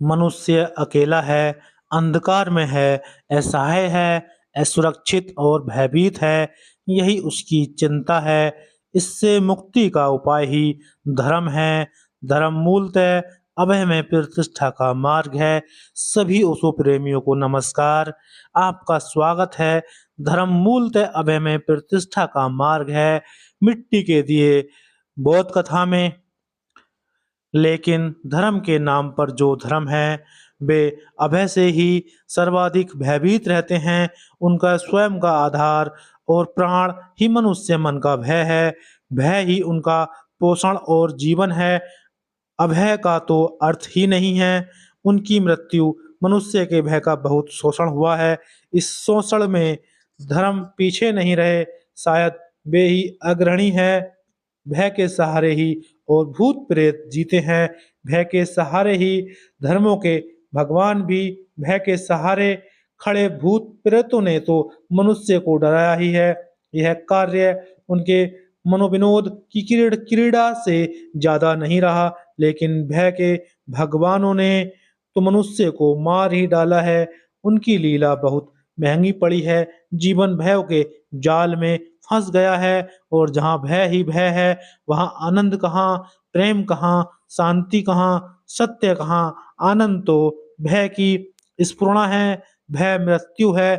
मनुष्य अकेला है, अंधकार में है, असहाय है, असुरक्षित और भयभीत है। यही उसकी चिंता है। इससे मुक्ति का उपाय ही धर्म है। धर्म मूलतः अभय में प्रतिष्ठा का मार्ग है। सभी ओशो प्रेमियों को नमस्कार। आपका स्वागत है। धर्म मूलतः अभय में प्रतिष्ठा का मार्ग है। मिट्टी के दिए बौद्ध कथा में। लेकिन धर्म के नाम पर जो धर्म है वे अभय से ही सर्वाधिक भयभीत रहते हैं। उनका स्वयं का आधार और प्राण ही मनुष्य मन का भय है। भय ही उनका पोषण और जीवन है। अभय का तो अर्थ ही नहीं है। उनकी मृत्यु मनुष्य के भय का बहुत शोषण हुआ है। इस शोषण में धर्म पीछे नहीं रहे। शायद वे ही अग्रणी है। भय के सहारे ही और भूत प्रेत जीते हैं। भय के सहारे ही धर्मों के भगवान भी भय के सहारे खड़े। भूत प्रेतों ने तो मनुष्य को डराया ही है। यह कार्य उनके मनोविनोद की क्रीड़ा से ज्यादा नहीं रहा। लेकिन भय के भगवानों ने तो मनुष्य को मार ही डाला है। उनकी लीला बहुत महंगी पड़ी है। जीवन भय के जाल में फंस गया है। और जहाँ भय ही भय है वहाँ आनंद कहाँ, प्रेम कहाँ, शांति कहाँ, सत्य कहाँ। आनंद तो भय की स्फुरणा है। भय मृत्यु है।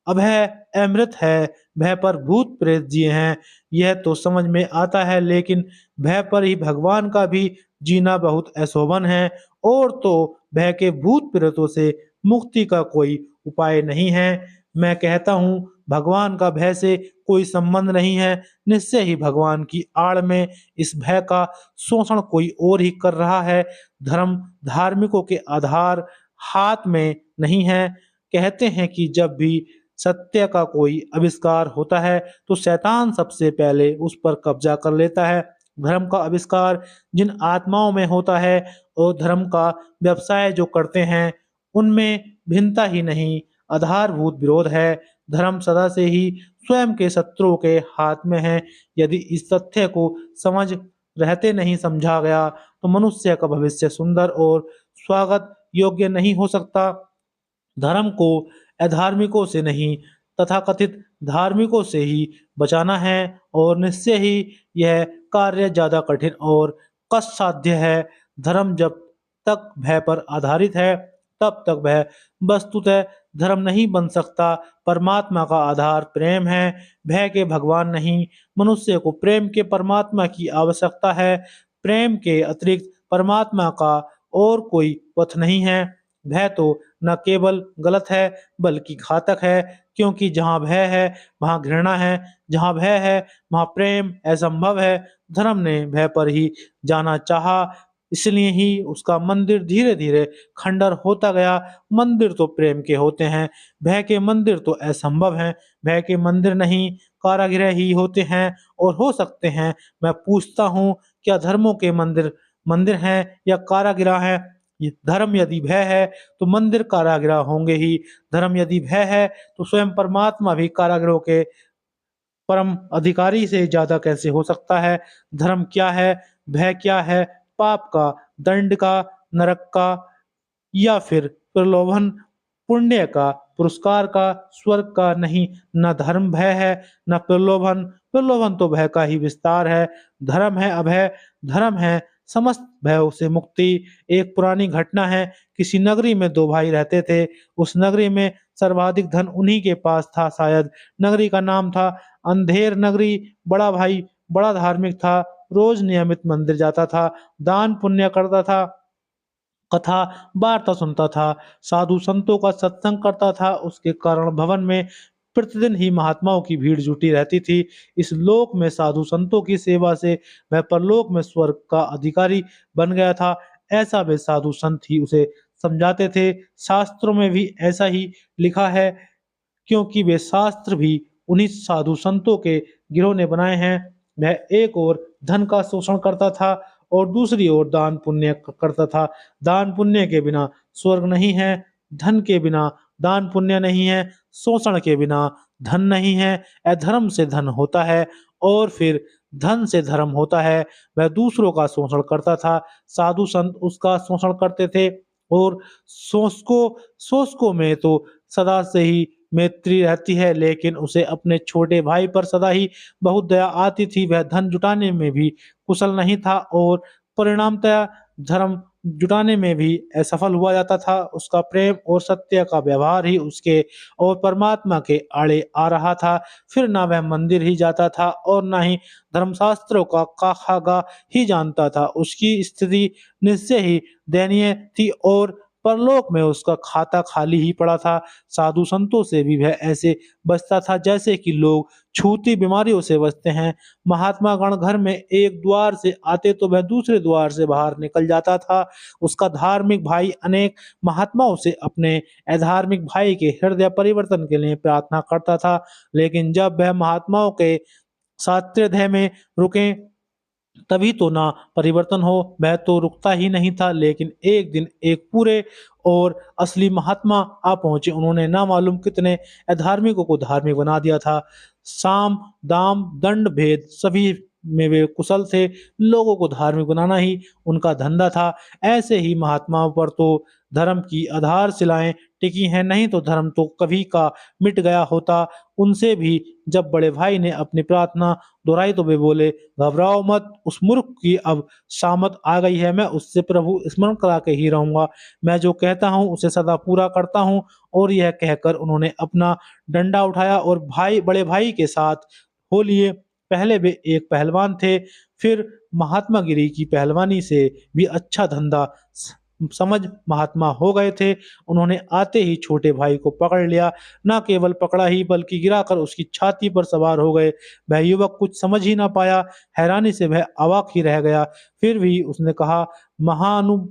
अभय अमृत है। भय पर भूत प्रेत जिए हैं। यह तो समझ में आता है। लेकिन भय पर ही भगवान का भी जीना बहुत अशोभन है। और तो भय के भूत प्रेतों से मुक्ति का कोई उपाय नहीं है। मैं कहता हूँ भगवान का भय से कोई संबंध नहीं है। निश्चय ही भगवान की आड़ में इस भय का शोषण कोई और ही कर रहा है। धर्म धार्मिकों के आधार हाथ में नहीं है। कहते हैं कि जब भी सत्य का कोई आविष्कार होता है तो शैतान सबसे पहले उस पर कब्जा कर लेता है। धर्म का आविष्कार जिन आत्माओं में होता है और धर्म का व्यवसाय जो करते हैं उनमें भिन्नता ही नहीं, आधारभूत विरोध है। धर्म सदा से ही स्वयं के शत्रुओं के हाथ में है। यदि इस तथ्य को समझ रहते नहीं समझा गया तो मनुष्य का भविष्य सुंदर और स्वागत योग्य नहीं हो सकता। धर्म को अधार्मिकों से नहीं तथाकथित धार्मिकों से ही बचाना है। और निश्चय ही यह कार्य ज्यादा कठिन और कष्टसाध्य है। धर्म जब तक भय पर आधारित है तब तक वह वस्तुतः धर्म नहीं बन सकता। परमात्मा का आधार प्रेम है, भय के भगवान नहीं। मनुष्य को प्रेम के परमात्मा की आवश्यकता है। प्रेम के अतिरिक्त परमात्मा का और कोई पथ नहीं है। भय तो न केवल गलत है बल्कि घातक है। क्योंकि जहाँ भय है वहाँ घृणा है। जहाँ भय है वहाँ प्रेम असंभव है। धर्म ने भय पर ही जाना चाहा। इसलिए ही उसका मंदिर धीरे धीरे खंडर होता गया। मंदिर तो प्रेम के होते हैं। भय के मंदिर तो असंभव हैं। भय के मंदिर नहीं कारागृह ही होते हैं और हो सकते हैं। मैं पूछता हूँ क्या धर्मों के मंदिर मंदिर हैं या कारागृह हैं? ये धर्म यदि भय है तो मंदिर कारागृह होंगे ही। धर्म यदि भय है तो स्वयं परमात्मा भी कारागृहों के परम अधिकारी से ज्यादा कैसे हो सकता है? धर्म क्या है? भय क्या है? पाप का, दंड का, नरक का या फिर प्रलोभन, पुण्य का, पुरस्कार का, स्वर्ग का? नहीं, न धर्म भय है न प्रलोभन। प्रलोभन तो भय का ही विस्तार है। धर्म है अभय। धर्म है समस्त भयों से मुक्ति। एक पुरानी घटना है। किसी नगरी में दो भाई रहते थे। उस नगरी में सर्वाधिक धन उन्हीं के पास था। शायद नगरी का नाम था अंधेर नगरी। बड़ा भाई बड़ा धार्मिक था। रोज नियमित मंदिर जाता था, दान पुण्य करता था, कथा वार्ता सुनता था, साधु संतों का सत्संग करता था। उसके कारण भवन में प्रतिदिन ही महात्माओं की भीड़ जुटी रहती थी। इस लोक में साधु संतों की सेवा से वह परलोक में स्वर्ग का अधिकारी बन गया था। ऐसा वे साधु संत ही उसे समझाते थे। शास्त्रों में भी ऐसा ही लिखा है। क्योंकि वे शास्त्र भी उन्हीं साधु संतों के गिरोह ने बनाए हैं। वह एक ओर धन का शोषण करता था और दूसरी ओर दान पुण्य करता था। दान पुण्य के बिना स्वर्ग नहीं है। धन के बिना दान पुण्य नहीं है। शोषण के बिना धन नहीं है। अधर्म से धन होता है और फिर धन से धर्म होता है। वह दूसरों का शोषण करता था। साधु संत उसका शोषण करते थे। और सोस्को में तो सदा से ही मैत्री रहती है, लेकिन उसे अपने छोटे भाई पर सदा ही बहुत दया आती थी। वह धन जुटाने में भी कुशल नहीं था और परिणामतः धर्म जुटाने में भी असफल हुआ जाता था। उसका प्रेम और सत्य का व्यवहार ही उसके और परमात्मा के आड़े आ रहा था। फिर ना वह मंदिर ही जाता था और ना ही धर्मशास्त्रों का खागा ही जानता था। उसकी स्थिति निश्चय ही दयनीय थी और परलोक में उसका खाता खाली ही पड़ा था। साधु संतों से भी वह ऐसे बचता था जैसे कि लोग छूती बीमारियों से बचते हैं। महात्मा गण घर में एक द्वार से आते तो वह दूसरे द्वार से बाहर निकल जाता था। उसका धार्मिक भाई अनेक महात्माओं से अपने अधार्मिक भाई के हृदय परिवर्तन के लिए प्रार्थना करता था, लेकिन जब वह महात्माओं के सात्य में रुके तभी तो ना परिवर्तन हो। वह तो रुकता ही नहीं था, लेकिन एक दिन एक पूरे और असली महात्मा आ पहुंचे। उन्होंने ना मालूम कितने अधार्मिकों को धार्मिक बना दिया था। साम दाम दंड भेद सभी में वे कुशल थे। लोगों को धार्मिक बनाना ही उनका धंधा था। ऐसे ही महात्माओं पर तो धर्म की आधारशिलाएं टिकी हैं, नहीं तो धर्म तो कभी का मिट गया होता। उनसे भी जब बड़े भाई ने अपनी प्रार्थना दोहराई तो वे बोले, घबराओ मत, उस मूर्ख की अब शामत आ गई है। मैं उससे प्रभु स्मरण करा के ही रहूंगा। मैं जो कहता हूँ उसे सदा पूरा करता हूँ। और यह कहकर उन्होंने अपना डंडा उठाया और बड़े भाई के साथ हो लिए। पहले वे एक पहलवान थे, फिर महात्मा गिरी की पहलवानी से भी अच्छा धंधा समझ महात्मा हो गए थे। उन्होंने आते ही छोटे भाई को पकड़ लिया। न केवल पकड़ा ही बल्कि गिराकर उसकी छाती पर सवार हो गए। वह युवक कुछ समझ ही ना पाया। हैरानी से वह अवाक ही रह गया। फिर भी उसने कहा, महानु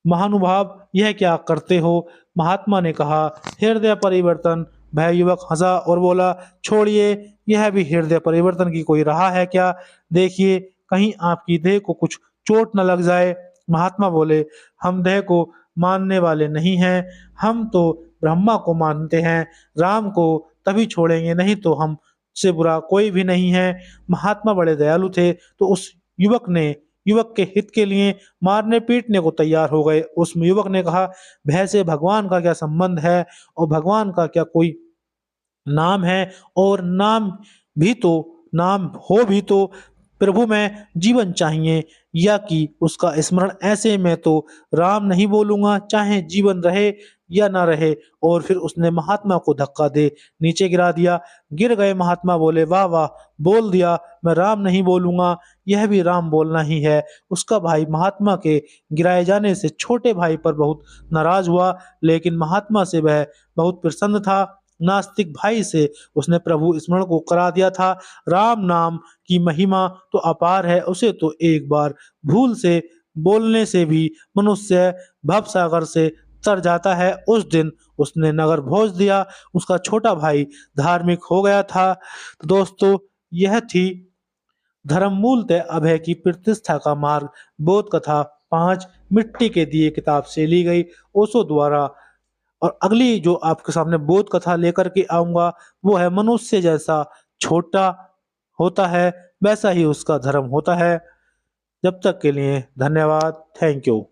महानुभाव यह क्या करते हो? महात्मा ने कहा, हृदय परिवर्तन। वह युवक हंसा और बोला, छोड़िए, यह भी हृदय परिवर्तन की कोई राह है क्या? देखिए कहीं आपकी देह को कुछ चोट न लग जाए। महात्मा बोले, हम देह को मानने वाले नहीं हैं, हम तो ब्रह्मा को मानते हैं। राम को तभी छोड़ेंगे, नहीं तो हम से बुरा कोई भी नहीं है। महात्मा बड़े दयालु थे, तो उस युवक के हित के लिए मारने पीटने को तैयार हो गए। उस युवक ने कहा, भय से भगवान का क्या संबंध है और भगवान का क्या कोई नाम है? और नाम हो भी तो प्रभु में जीवन चाहिए, या कि उसका स्मरण? ऐसे में तो राम नहीं बोलूंगा, चाहे जीवन रहे या ना रहे। और फिर उसने महात्मा को धक्का दे नीचे गिरा दिया। गिर गए। महात्मा बोले, वाह वाह, बोल दिया, मैं राम नहीं बोलूंगा, यह भी राम बोलना ही है। उसका भाई महात्मा के गिराए जाने से छोटे भाई पर बहुत नाराज हुआ, लेकिन महात्मा से वह बहुत प्रसन्न था। नास्तिक भाई से उसने प्रभु स्मरण को करा दिया था। राम नाम की महिमा तो अपार है, उसे तो एक बार भूल से बोलने से भी मनुष्य भवसागर से तर जाता है। उस दिन उसने नगर भोज दिया। उसका छोटा भाई धार्मिक हो गया था। तो दोस्तों, यह थी धर्म मूलतः अभय की प्रतिष्ठा का मार्ग बोध कथा 5 मिट्टी के दिए किताब से ली गई ओशो द्वारा। और अगली जो आपके सामने बोध कथा लेकर के आऊंगा वो है, मनुष्य जैसा छोटा होता है वैसा ही उसका धर्म होता है। जब तक के लिए धन्यवाद। Thank you.